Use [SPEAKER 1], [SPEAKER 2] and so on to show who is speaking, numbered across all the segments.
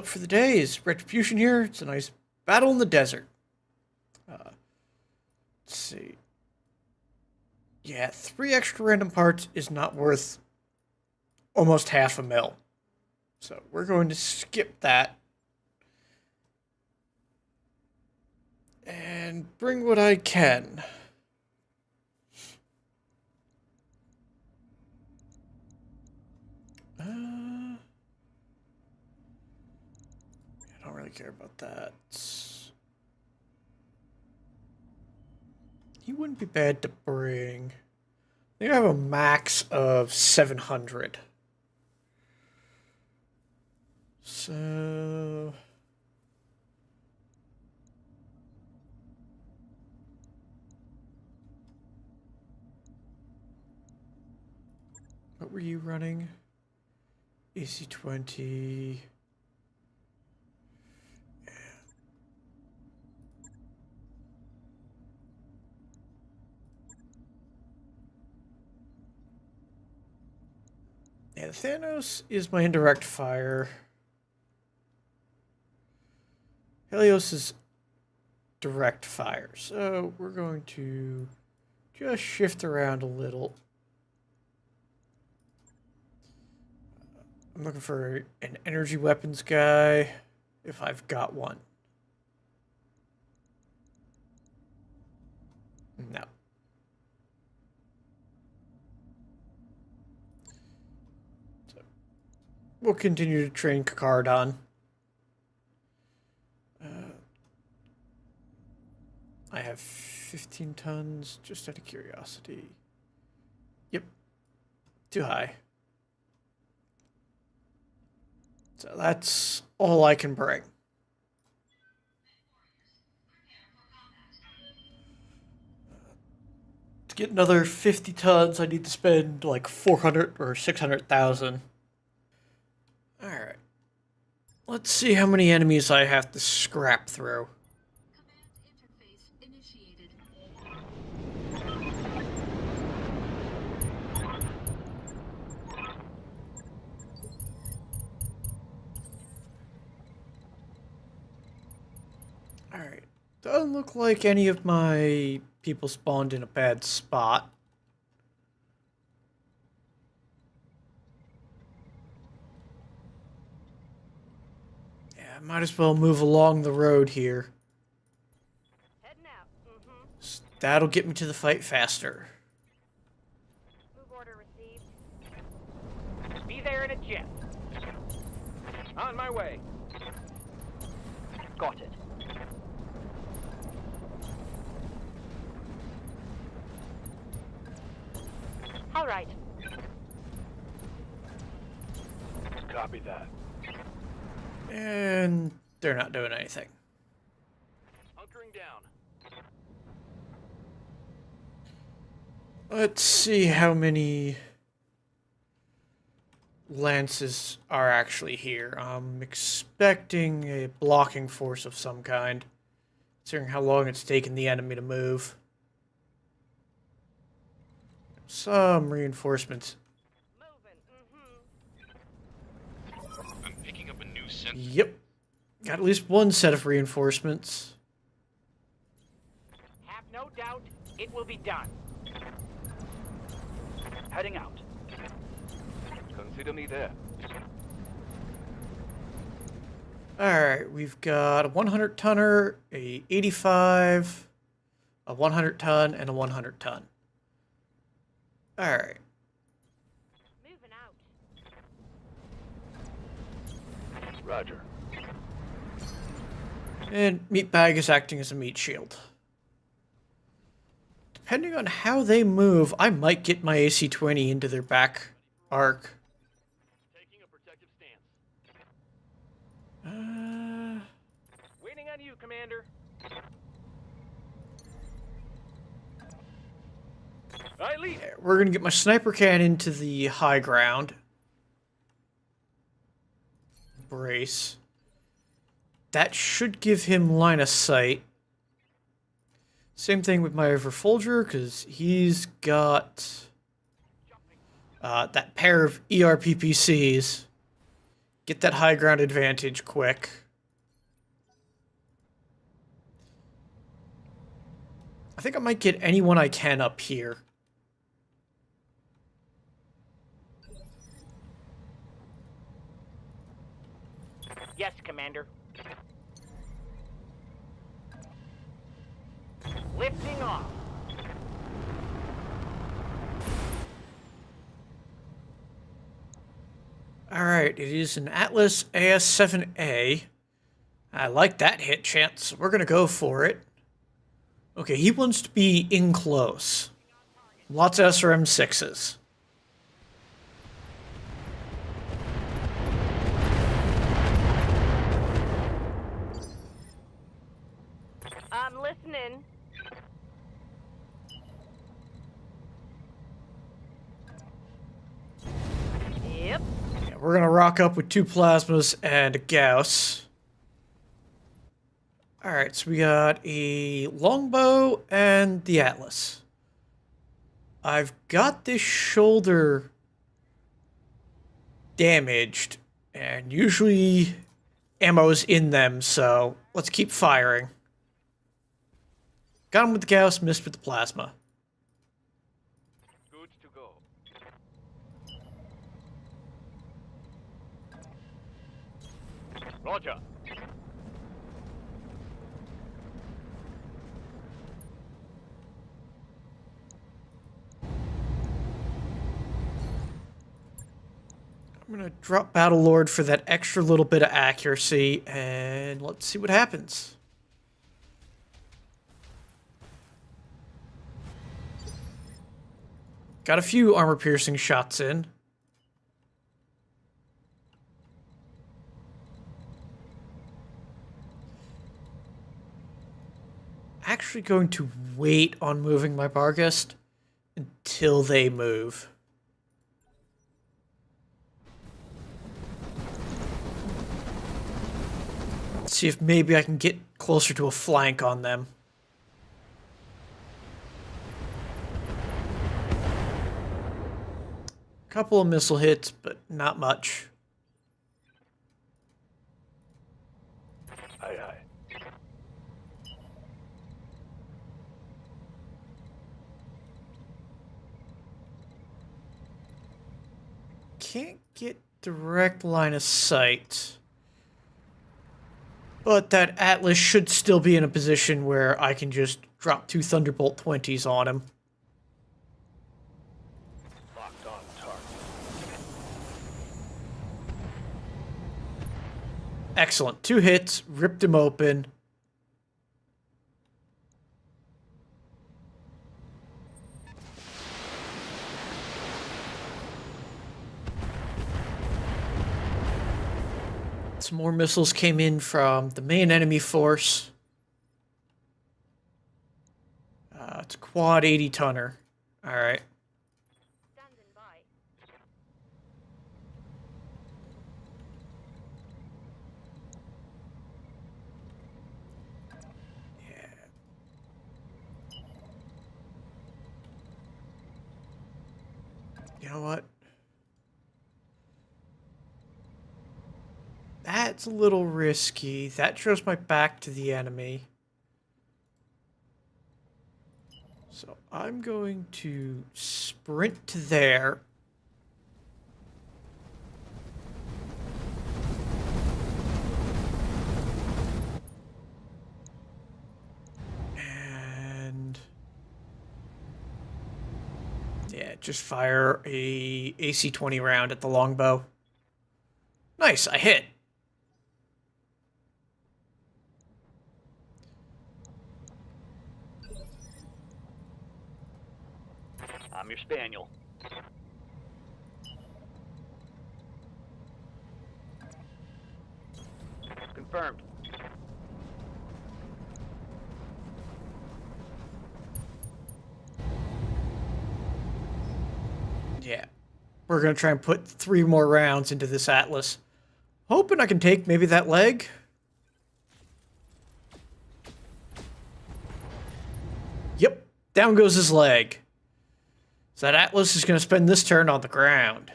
[SPEAKER 1] up for the day is Retribution here. It's a nice battle in the desert. Let's see. Yeah, 3 extra random parts is not worth almost half a mil. So we're going to skip that. And bring what I can. I don't really care about that. He wouldn't be bad to bring. I think I have a max of 700. So... what were you running? AC-20... yeah, Thanos is my indirect fire. Helios is direct fire. So we're going to just shift around a little. I'm looking for an energy weapons guy, if I've got one. No. So we'll continue to train Kakardon. I have 15 tons, just out of curiosity. Yep. Too high. So that's all I can bring. To get another 50 tons, I need to spend like 400 or 600,000. Alright. Let's see how many enemies I have to scrap through. Alright. Doesn't look like any of my people spawned in a bad spot. Yeah, might as well move along the road here.
[SPEAKER 2] Heading out.
[SPEAKER 1] That'll get me to the fight faster.
[SPEAKER 2] Move order received. Be there in a jet. On my way. Got it. All right.
[SPEAKER 3] Copy that.
[SPEAKER 1] And they're not doing anything.
[SPEAKER 3] Hunkering down.
[SPEAKER 1] Let's see how many lances are actually here. I'm expecting a blocking force of some kind, considering how long it's taken the enemy to move. Some reinforcements.
[SPEAKER 3] I'm picking up a new sensor.
[SPEAKER 1] Yep. Got at least one set of reinforcements.
[SPEAKER 2] Have no doubt it will be done. Heading out.
[SPEAKER 3] Consider me there.
[SPEAKER 1] Alright, we've got a 100 tonner, a 85, a 100 ton, and a 100 ton. Alright.
[SPEAKER 2] Moving out.
[SPEAKER 3] Roger.
[SPEAKER 1] And Meatbag is acting as a meat shield. Depending on how they move, I might get my AC-20 into their back arc.
[SPEAKER 3] Taking a protective stance.
[SPEAKER 2] Waiting on you, Commander. I lead.
[SPEAKER 1] We're going to get my sniper cannon to the high ground. Brace. That should give him line of sight. Same thing with my Overfolger, because he's got that pair of ERPPCs Get that high ground advantage quick. I think I might get anyone I can up here.
[SPEAKER 2] Yes, Commander. Lifting off.
[SPEAKER 1] Alright, it is an Atlas AS-7A. I like that hit chance. We're gonna go for it. Okay, he wants to be in close. Lots of SRM-6s.
[SPEAKER 2] I'm listening. Yep.
[SPEAKER 1] Yeah, we're gonna rock up with 2 plasmas and a Gauss. Alright, so we got a longbow and the Atlas. I've got this shoulder damaged, and usually ammo's in them, so let's keep firing. Got him with the Gauss, missed with the plasma.
[SPEAKER 3] Good to go.
[SPEAKER 2] Roger.
[SPEAKER 1] I'm gonna drop Battle Lord for that extra little bit of accuracy, and let's see what happens. Got a few armor-piercing shots in. Actually going to wait on moving my Barghest until they move. See if maybe I can get closer to a flank on them. Couple of missile hits, but not much.
[SPEAKER 3] Aye, aye.
[SPEAKER 1] Can't get direct line of sight. But that Atlas should still be in a position where I can just drop 2 Thunderbolt 20s on him.
[SPEAKER 3] Locked on target.
[SPEAKER 1] Excellent. 2 hits, ripped him open. Some more missiles came in from the main enemy force. It's a quad 80 tonner. Alright.
[SPEAKER 2] Standing by. You know what? That's a little risky. That shows my back to the enemy. So I'm going to sprint to there. And yeah, just fire a AC-20 round at the longbow. Nice, I hit. I'm your spaniel. Confirmed.
[SPEAKER 1] Yeah. We're going to try and put 3 more rounds into this Atlas. Hoping I can take maybe that leg. Yep. Down goes his leg. So that Atlas is going to spend this turn on the ground.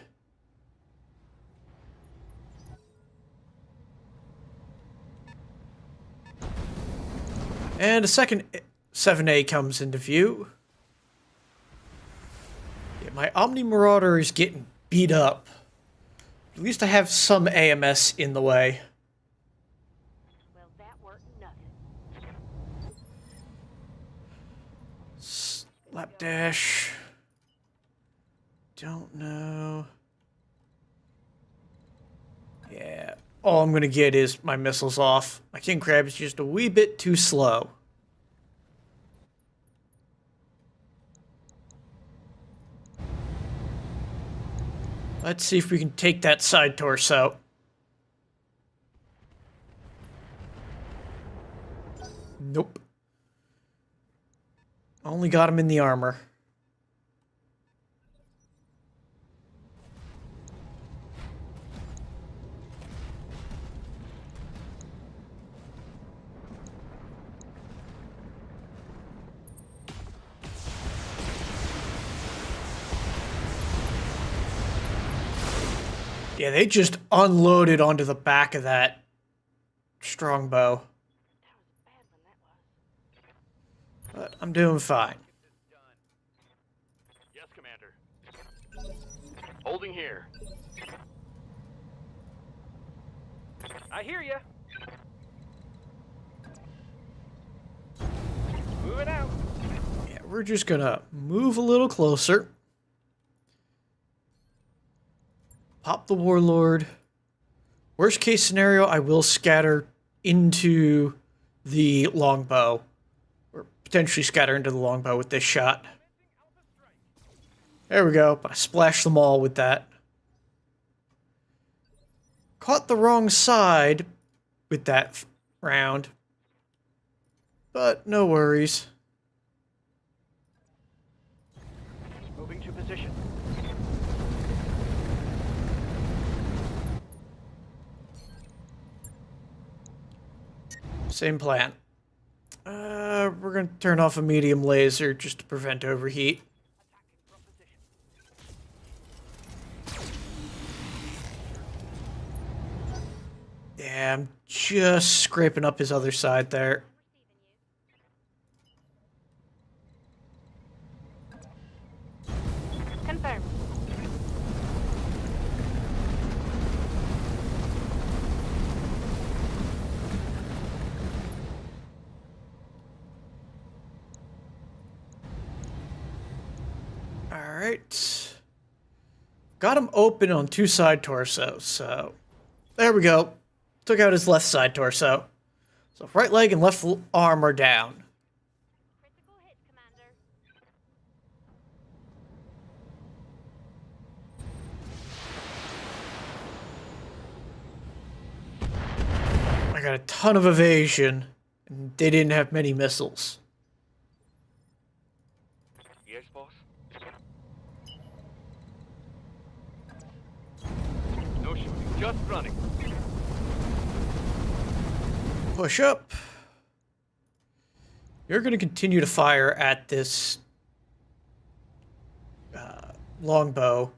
[SPEAKER 1] And a second 7A comes into view. Yeah, my Omni Marauder is getting beat up. At least I have some AMS in the way.
[SPEAKER 2] Well, that weren't nothing.
[SPEAKER 1] Slapdash. Don't know. Yeah. All I'm going to get is my missiles off. My King Crab is just a wee bit too slow. Let's see if we can take that side torso. Nope. Only got him in the armor. Yeah, they just unloaded onto the back of that strongbow.
[SPEAKER 2] That was a bad one, that was.
[SPEAKER 1] But I'm doing fine.
[SPEAKER 3] Yes, Commander. Holding here.
[SPEAKER 2] I hear ya. Moving out.
[SPEAKER 1] Yeah, we're just gonna move a little closer. Pop the Warlord. Worst case scenario, I will scatter into the longbow. Or potentially scatter into the longbow with this shot. There we go, but I splashed them all with that. Caught the wrong side with that round. But no worries.
[SPEAKER 2] Moving to position.
[SPEAKER 1] Same plan. We're gonna turn off a medium laser just to prevent overheat. Yeah, I'm just scraping up his other side there.
[SPEAKER 2] Confirmed.
[SPEAKER 1] Alright. Got him open on two side torsos, so there we go. Took out his left side torso. So right leg and left arm are down.
[SPEAKER 2] Critical hit, Commander.
[SPEAKER 1] I got a ton of evasion, and they didn't have many missiles.
[SPEAKER 3] Yes, boss. No shooting, just running.
[SPEAKER 1] Push up. You're going to continue to fire at this longbow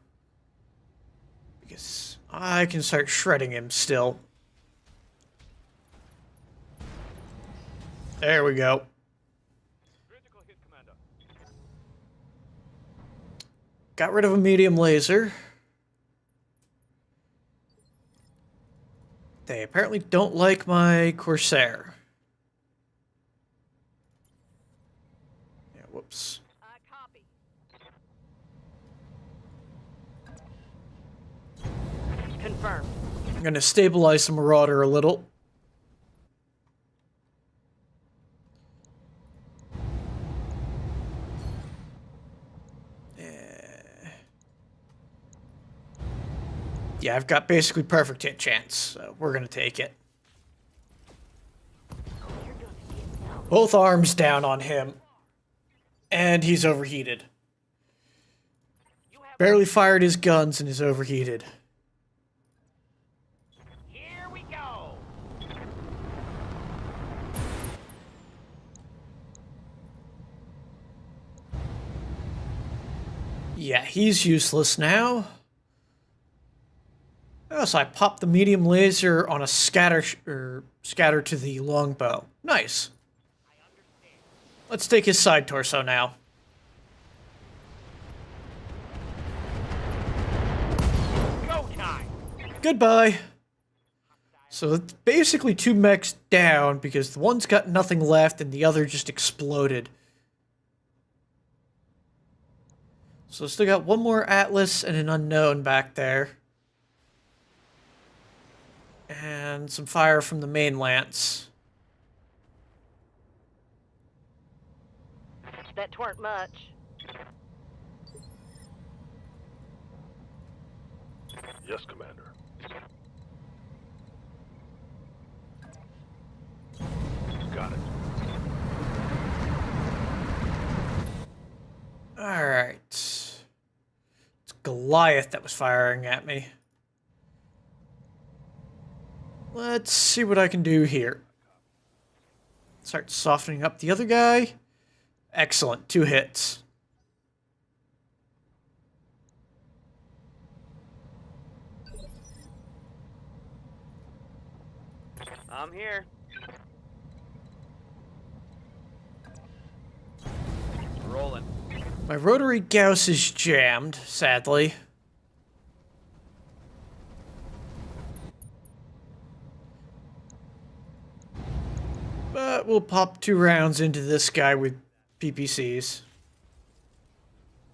[SPEAKER 1] because I can start shredding him still. There we go.
[SPEAKER 3] Critical hit, Commander.
[SPEAKER 1] Got rid of a medium laser. They apparently don't like my Corsair. Yeah, whoops.
[SPEAKER 2] Copy. Confirmed.
[SPEAKER 1] I'm going to stabilize the Marauder a little. Yeah, I've got basically perfect hit chance, so we're going to take it. Both arms down on him. And he's overheated. Barely fired his guns and is overheated.
[SPEAKER 2] Here we go.
[SPEAKER 1] Yeah, he's useless now. Oh, so I popped the medium laser on a scatter to the longbow. Nice.
[SPEAKER 2] I
[SPEAKER 1] let's take his side torso now.
[SPEAKER 2] Go time!
[SPEAKER 1] Goodbye. So it's basically 2 mechs down because the one's got nothing left and the other just exploded. So still got one more Atlas and an unknown back there. And some fire from the main lance.
[SPEAKER 4] That tweren't much.
[SPEAKER 3] Yes, Commander. Got it.
[SPEAKER 1] Alright. It's Goliath that was firing at me. Let's see what I can do here. Start softening up the other guy. Excellent. 2 hits.
[SPEAKER 2] I'm here. Rolling.
[SPEAKER 1] My rotary Gauss is jammed, sadly. But we'll pop 2 rounds into this guy with PPCs.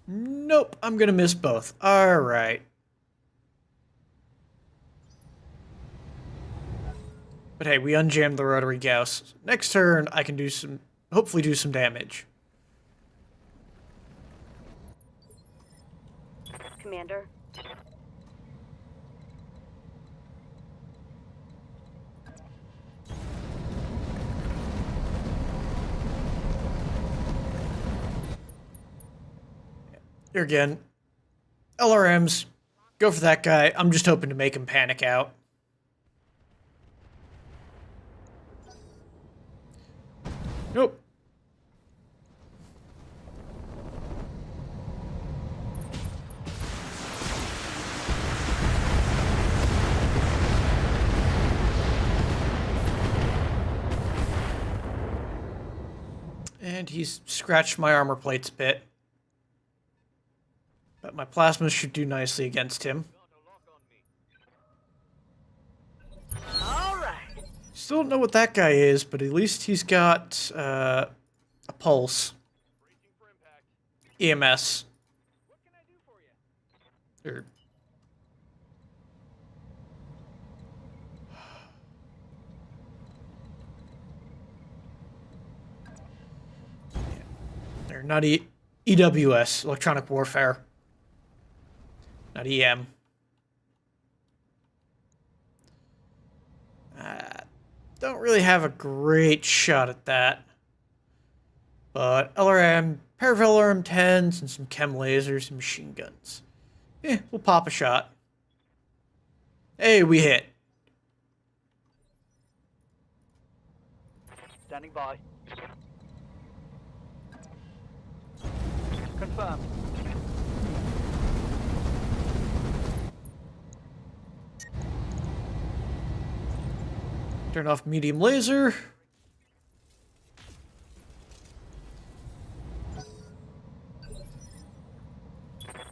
[SPEAKER 1] Nope, I'm gonna miss both. Alright. But hey, we unjammed the rotary Gauss. Next turn, I can do some, hopefully do some damage.
[SPEAKER 4] Commander.
[SPEAKER 1] Here again. LRMs. Go for that guy. I'm just hoping to make him panic out. Nope. And he's scratched my armor plates a bit. But my plasmas should do nicely against him.
[SPEAKER 4] All right.
[SPEAKER 1] Still don't know what that guy is, but at least he's got a pulse. EMS.
[SPEAKER 2] What can I do for you?
[SPEAKER 1] Or They're not EWS, electronic warfare. Not EM. Don't really have a great shot at that. But LRM, pair of LRM 10s, and some chem lasers and machine guns. We'll pop a shot. Hey, we hit.
[SPEAKER 2] Standing by. Confirmed.
[SPEAKER 1] Turn off medium laser.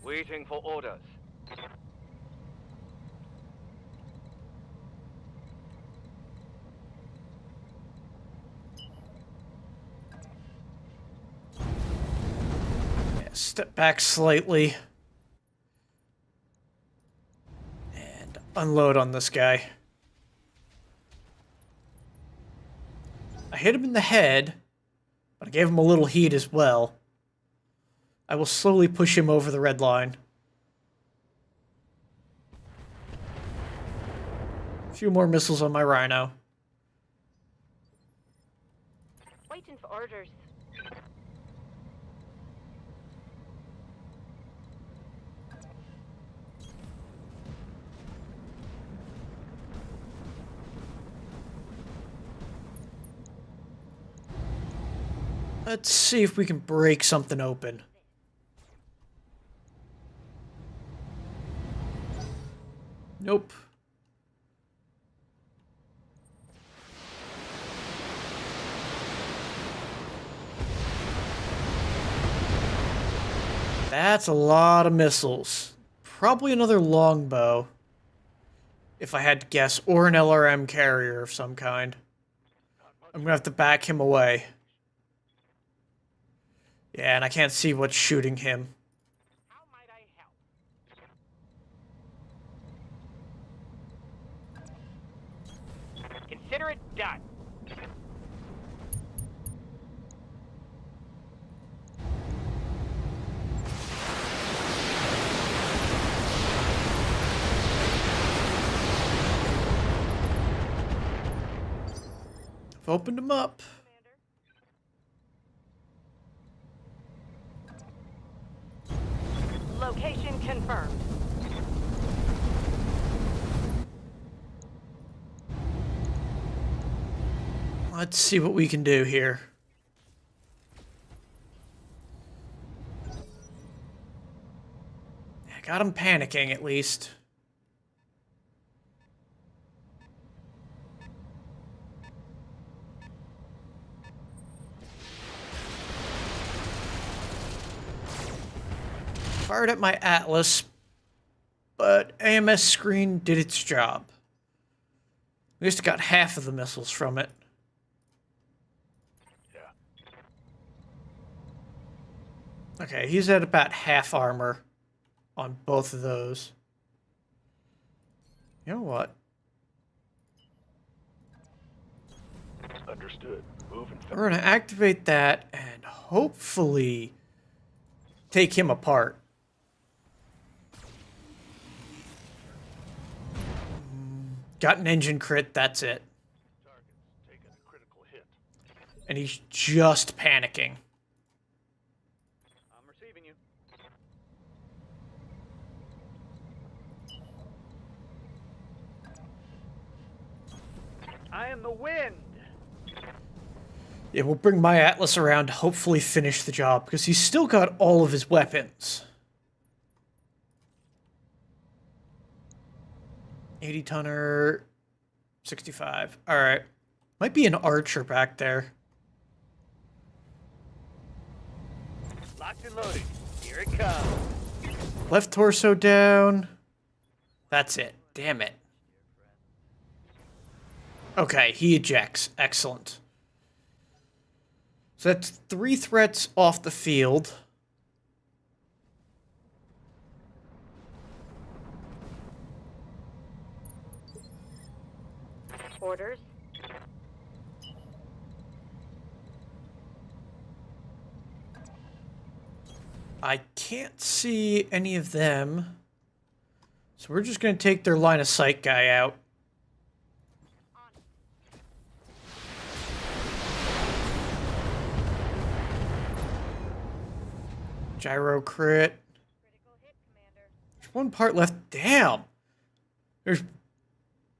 [SPEAKER 3] Waiting for orders.
[SPEAKER 1] Yeah, step back slightly. And unload on this guy. I hit him in the head, but I gave him a little heat as well. I will slowly push him over the red line. A few more missiles on my Rhino.
[SPEAKER 4] Waiting for orders.
[SPEAKER 1] Let's see if we can break something open. Nope. That's a lot of missiles. Probably another longbow, if I had to guess, or an LRM carrier of some kind. I'm gonna have to back him away. Yeah, and I can't see what's shooting him.
[SPEAKER 2] How might I help? Consider it done.
[SPEAKER 1] I've opened him up.
[SPEAKER 4] Location confirmed.
[SPEAKER 1] Let's see what we can do here. I got him panicking, at least. Fired at my Atlas, but AMS screen did its job. We just got half of the missiles from it.
[SPEAKER 3] Yeah.
[SPEAKER 1] Okay, he's at about half armor on both of those. You know what?
[SPEAKER 3] Understood. Moving.
[SPEAKER 1] We're going to activate that and hopefully take him apart. Got an engine crit, that's it.
[SPEAKER 3] Target's taking a critical hit.
[SPEAKER 1] And he's just panicking.
[SPEAKER 2] I'm receiving you. I am the wind.
[SPEAKER 1] Yeah, we'll bring my Atlas around to hopefully finish the job, because he's still got all of his weapons. 80-tonner, 65. Alright. Might be an archer back there.
[SPEAKER 2] Locked and loaded. Here it comes.
[SPEAKER 1] Left torso down. That's it. Damn it. Okay, he ejects. Excellent. So that's 3 threats off the field.
[SPEAKER 4] Orders.
[SPEAKER 1] I can't see any of them. So we're just going to take their line of sight guy out. Gyro crit.
[SPEAKER 4] Critical hit, Commander.
[SPEAKER 1] There's one part left. Damn. There's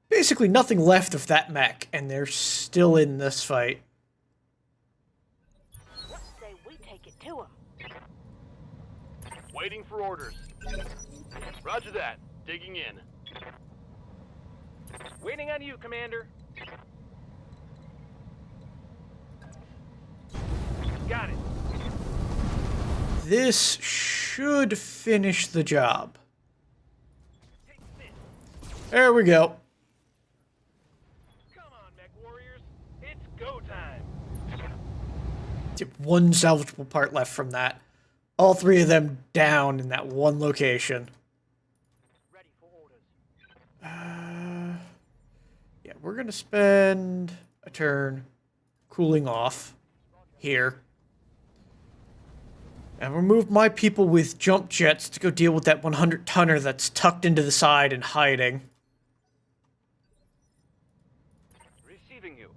[SPEAKER 1] basically nothing left of that mech, and they're still in this fight.
[SPEAKER 4] What say we take it to him?
[SPEAKER 3] Waiting for orders. Roger that. Digging in.
[SPEAKER 2] Waiting on you, Commander. Got it.
[SPEAKER 1] This should finish the job.
[SPEAKER 2] Take this.
[SPEAKER 1] There we go.
[SPEAKER 2] Come on, mech warriors. It's go time.
[SPEAKER 1] One salvageable part left from that. All 3 of them down in that one location.
[SPEAKER 2] Ready for orders.
[SPEAKER 1] Yeah, we're going to spend a turn cooling off here. And remove my people with jump jets to go deal with that 100-tonner that's tucked into the side and hiding.
[SPEAKER 2] Receiving you.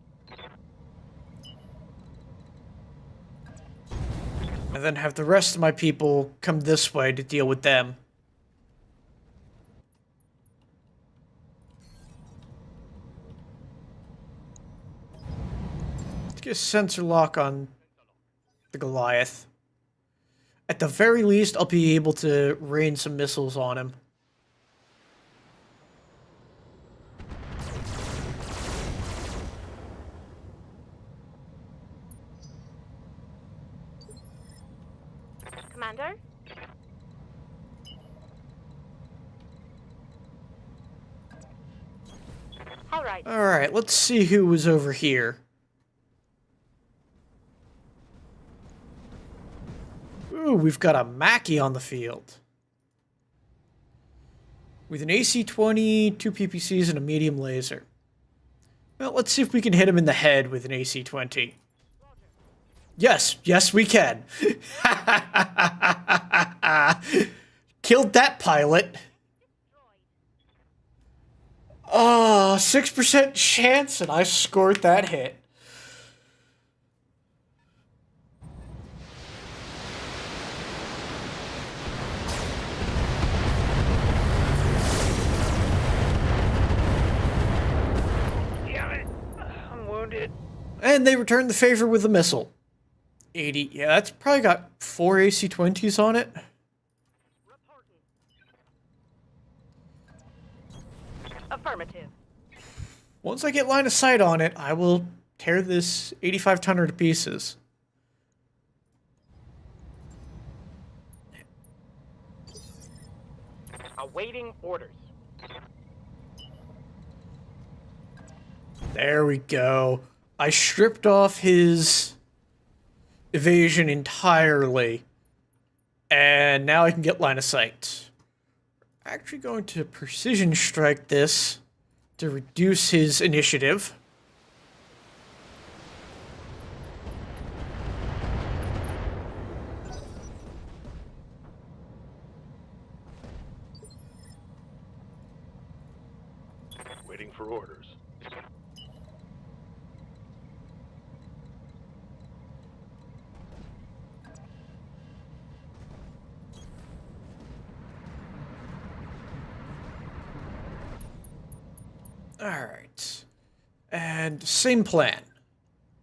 [SPEAKER 1] And then have the rest of my people come this way to deal with them. Let's get a sensor lock on the Goliath. At the very least, I'll be able to rain some missiles on him.
[SPEAKER 4] Commander? right.
[SPEAKER 1] Alright, let's see who was over here. Ooh, we've got a Mackie on the field. With an AC-20, 2 PPCs, and a medium laser. Well, let's see if we can hit him in the head with an AC-20. Yes, yes we can. Killed that pilot. Oh, 6% chance, and I scored that hit.
[SPEAKER 2] Damn it! I'm wounded.
[SPEAKER 1] And they returned the favor with a missile. 80. Yeah, that's probably got 4 AC-20s on it.
[SPEAKER 4] Affirmative.
[SPEAKER 1] Once I get line of sight on it, I will tear this 85-tonner to pieces.
[SPEAKER 2] Awaiting orders.
[SPEAKER 1] There we go. I stripped off his evasion entirely. And now I can get line of sight. Actually going to precision strike this to reduce his initiative.
[SPEAKER 3] Waiting for orders.
[SPEAKER 1] Alright. And same plan.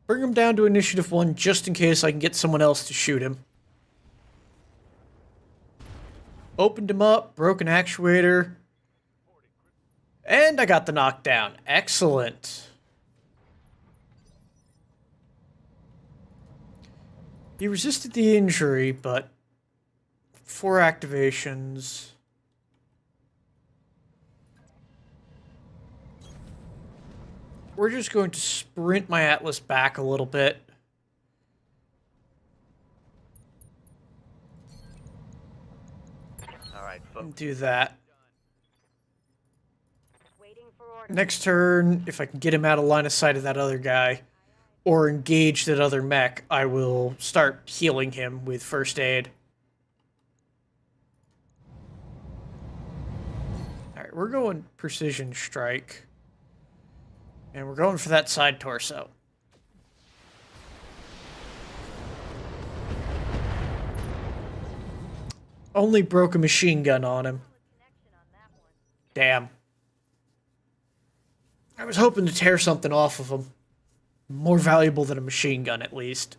[SPEAKER 1] Bring him down to initiative 1 just in case I can get someone else to shoot him. Opened him up, broke an actuator. And I got the knockdown. Excellent. He resisted the injury, but 4 activations. We're just going to sprint my Atlas back a little bit.
[SPEAKER 2] All right, folks.
[SPEAKER 1] And do that.
[SPEAKER 4] Waiting for orders.
[SPEAKER 1] Next turn, if I can get him out of line of sight of that other guy, or engage that other mech, I will start healing him with first aid. Alright, we're going precision strike. And we're going for that side torso. Only broke a machine gun on him. Damn. I was hoping to tear something off of him. More valuable than a machine gun, at least.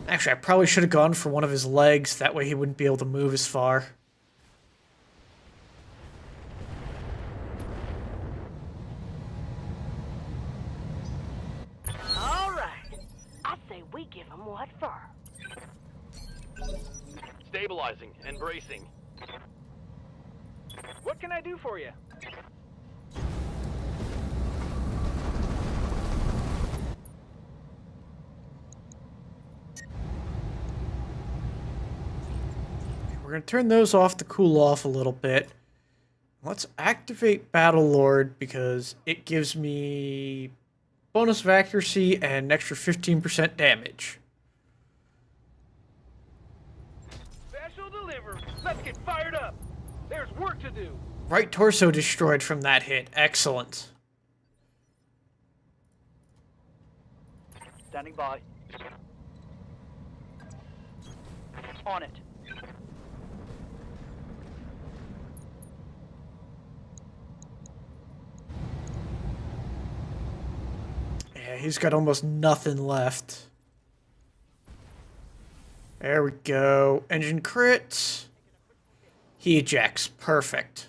[SPEAKER 1] Actually, I probably should have gone for one of his legs. That way he wouldn't be able to move as far.
[SPEAKER 4] All right. I say we give them what for.
[SPEAKER 3] Stabilizing and bracing.
[SPEAKER 2] What can I do for you?
[SPEAKER 1] We're going to turn those off to cool off a little bit. Let's activate Battlelord because it gives me bonus of accuracy and an extra 15% damage.
[SPEAKER 2] Special delivery. Let's get fired up. There's work to do.
[SPEAKER 1] Right torso destroyed from that hit. Excellent.
[SPEAKER 2] Standing by. On it.
[SPEAKER 1] Yeah, he's got almost nothing left. There we go. Engine crit. He ejects. Perfect.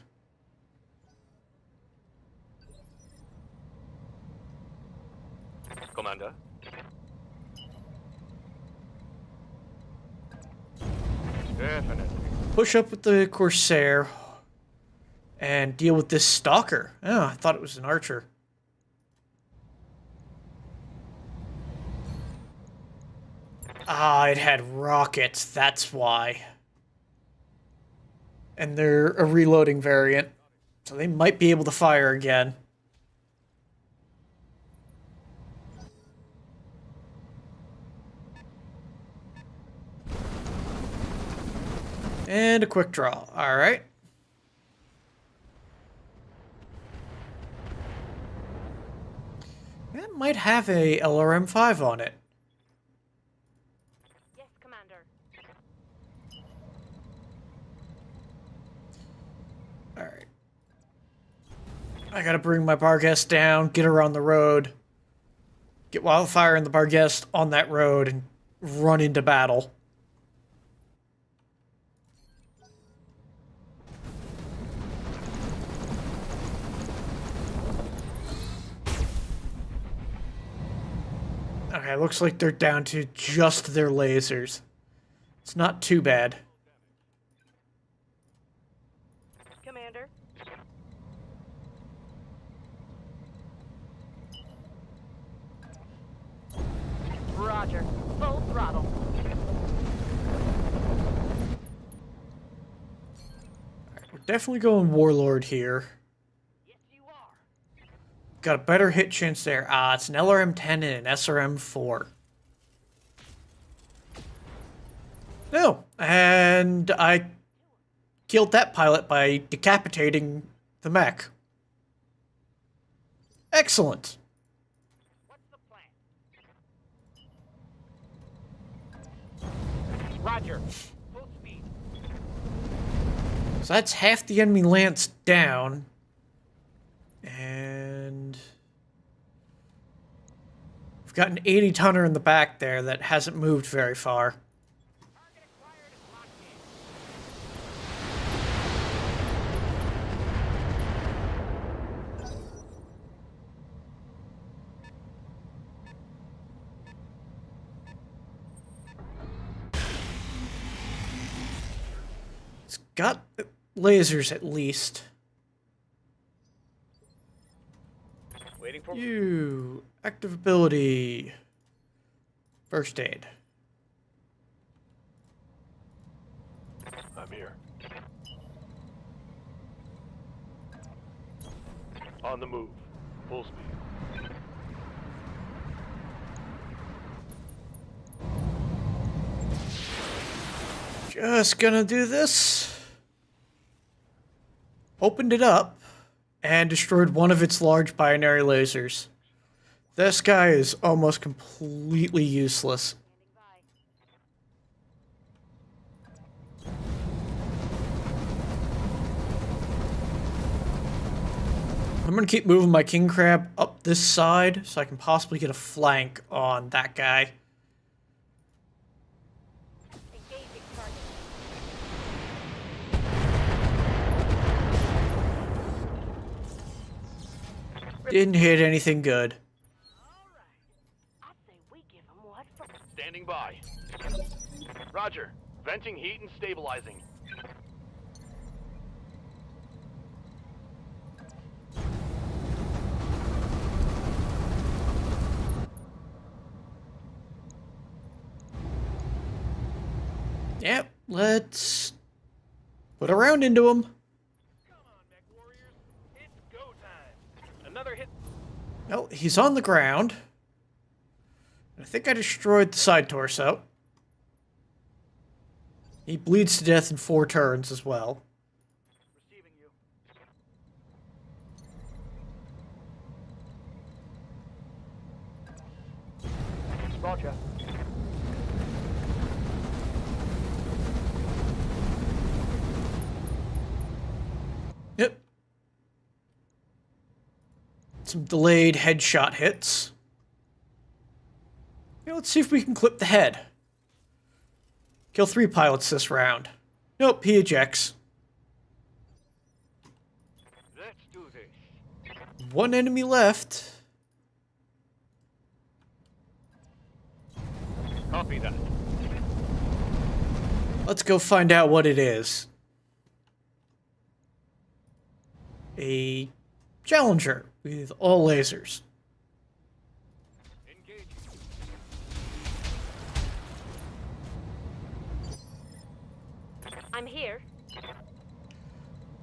[SPEAKER 3] Commander. Definitely.
[SPEAKER 1] Push up with the Corsair. and deal with this stalker. Oh, I thought it was an archer. Ah, it had rockets, that's why. And they're a reloading variant, so they might be able to fire again. And a quick draw. Alright. That might have a LRM-5 on it.
[SPEAKER 4] Yes, Commander.
[SPEAKER 1] Alright. I gotta bring my Barghest down, get her on the road, get Wildfire and the Barghest on that road, and run into battle. Okay, looks like they're down to just their lasers. It's not too bad.
[SPEAKER 4] Commander. Roger. Full throttle.
[SPEAKER 1] Alright, we're definitely going Warlord here.
[SPEAKER 4] Yes, you are.
[SPEAKER 1] Got a better hit chance there. Ah, it's an LRM-10 and an SRM-4. No, and I killed that pilot by decapitating the mech. Excellent.
[SPEAKER 2] What's the plan? Roger. Full speed.
[SPEAKER 1] So that's half the enemy lance down. And we've got an 80-tonner in the back there that hasn't moved very far.
[SPEAKER 2] Target acquired and locked in.
[SPEAKER 1] It's got lasers at least.
[SPEAKER 2] Waiting for
[SPEAKER 1] You active ability. First aid.
[SPEAKER 3] I'm here. On the move. Full speed.
[SPEAKER 1] Just gonna do this. Opened it up and destroyed one of its large binary lasers. This guy is almost completely useless. I'm gonna keep moving my king crab up this side so I can possibly get a flank on that guy.
[SPEAKER 4] Engaging target.
[SPEAKER 1] Didn't hit anything good.
[SPEAKER 4] All right. I say we give them what for.
[SPEAKER 3] Standing by. Roger. Venting heat and stabilizing.
[SPEAKER 1] Yep, let's put a round into him.
[SPEAKER 2] Come on, mech warriors. It's go time. Another hit.
[SPEAKER 1] No, he's on the ground. I think I destroyed the side torso. He bleeds to death in 4 turns as well.
[SPEAKER 2] Receiving you. Roger.
[SPEAKER 1] Yep. Some delayed headshot hits. Yeah, let's see if we can clip the head. Kill 3 pilots this round. Nope, he ejects.
[SPEAKER 2] Let's do this.
[SPEAKER 1] 1 enemy left.
[SPEAKER 2] Copy that.
[SPEAKER 1] Let's go find out what it is. a Challenger with all lasers.
[SPEAKER 3] Engaging.
[SPEAKER 4] I'm here.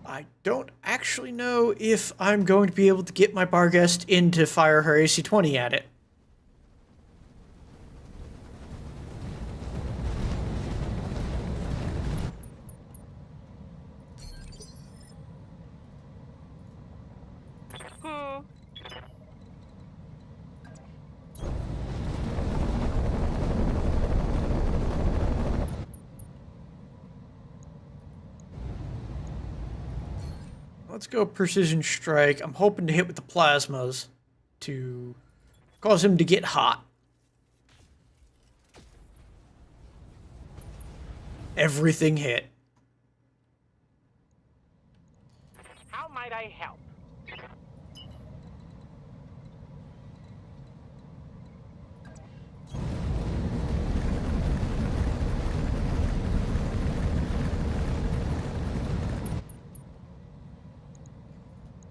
[SPEAKER 1] I don't actually know if I'm going to be able to get my Barghest in to fire her AC-20 at it. Let's go Precision Strike. I'm hoping to hit with the plasmas to cause him to get hot. Everything hit.
[SPEAKER 2] How might I help?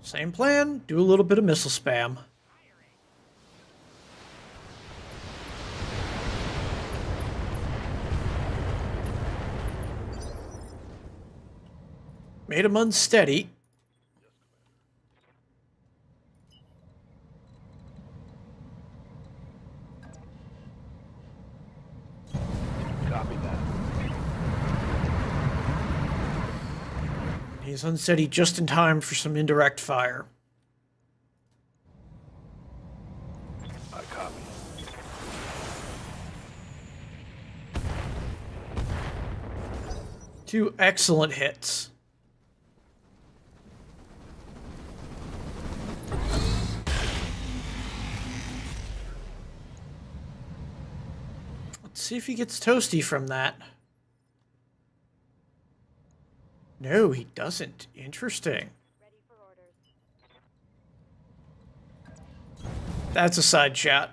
[SPEAKER 1] Same plan, do a little bit of missile spam. Made him unsteady.
[SPEAKER 3] Copy that.
[SPEAKER 1] He's unsteady just in time for some indirect fire.
[SPEAKER 3] I copy.
[SPEAKER 1] Two excellent hits. Let's see if he gets toasty from that. No, he doesn't. Interesting.
[SPEAKER 4] Ready for orders.
[SPEAKER 1] That's a side shot.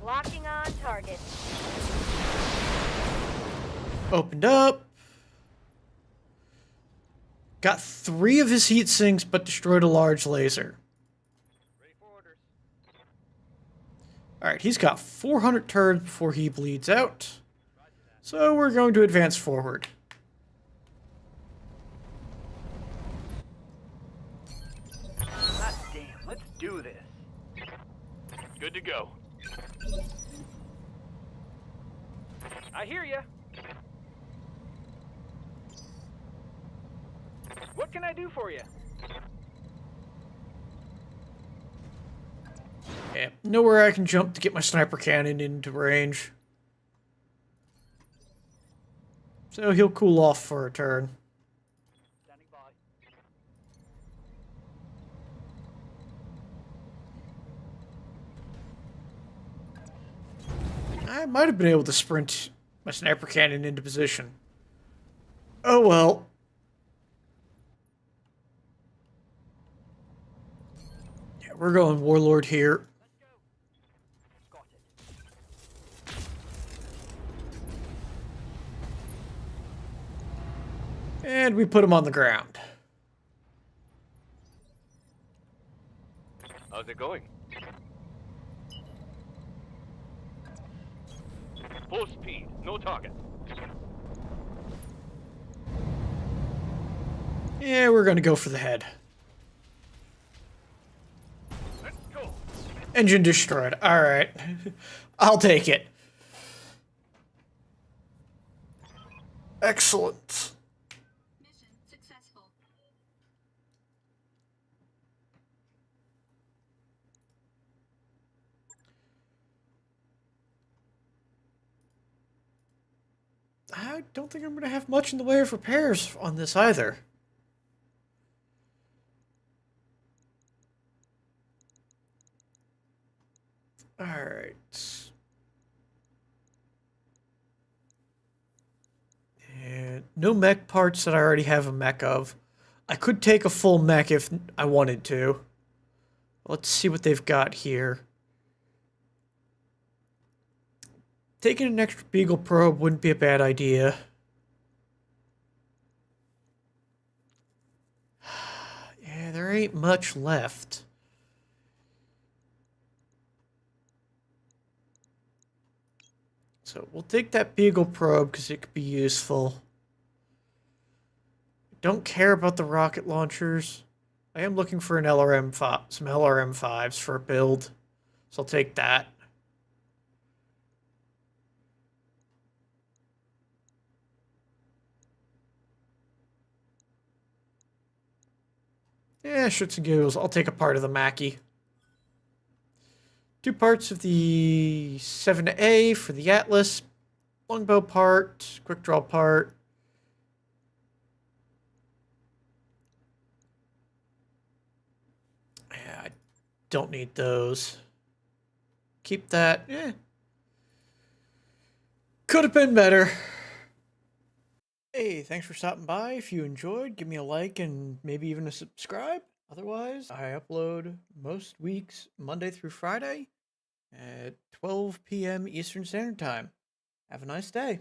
[SPEAKER 4] Locking on target.
[SPEAKER 1] Opened up. Got 3 of his heat sinks, but destroyed a large laser.
[SPEAKER 2] Ready for orders.
[SPEAKER 1] Alright, he's got 400 turns before he bleeds out. So we're going to advance forward.
[SPEAKER 5] God damn, let's do this.
[SPEAKER 3] Good to go.
[SPEAKER 2] I hear ya. What can I do for you?
[SPEAKER 1] Yeah, nowhere I can jump to get my sniper cannon into range. So he'll cool off for a turn.
[SPEAKER 5] Standing by.
[SPEAKER 1] I might have been able to sprint my sniper cannon into position. Oh well. Yeah, we're going Warlord here.
[SPEAKER 5] Got it.
[SPEAKER 1] And we put him on the ground.
[SPEAKER 3] How's it going? Full speed, no target.
[SPEAKER 1] Yeah, we're going to go for the head.
[SPEAKER 3] Let's go.
[SPEAKER 1] Engine destroyed. Alright. I'll take it. Excellent.
[SPEAKER 6] Mission successful.
[SPEAKER 1] I don't think I'm going to have much in the way of repairs on this either. Alright. And no mech parts that I already have a mech of. I could take a full mech if I wanted to. Let's see what they've got here. taking an extra Beagle probe wouldn't be a bad idea. Yeah, there ain't much left. So we'll take that Beagle probe because it could be useful. Don't care about the rocket launchers. I am looking for an some LRM-5s for a build, so I'll take that. Yeah, shits and giggles. I'll take a part of the Mackie. 2 parts of the 7A for the Atlas. Longbow part, quick draw part. Yeah, I don't need those. Keep that. Yeah. Could have been better. Hey, thanks for stopping by. If you enjoyed, give me a like and maybe even a subscribe. Otherwise, I upload most weeks, Monday through Friday at 12 p.m. Eastern Standard Time. Have a nice day.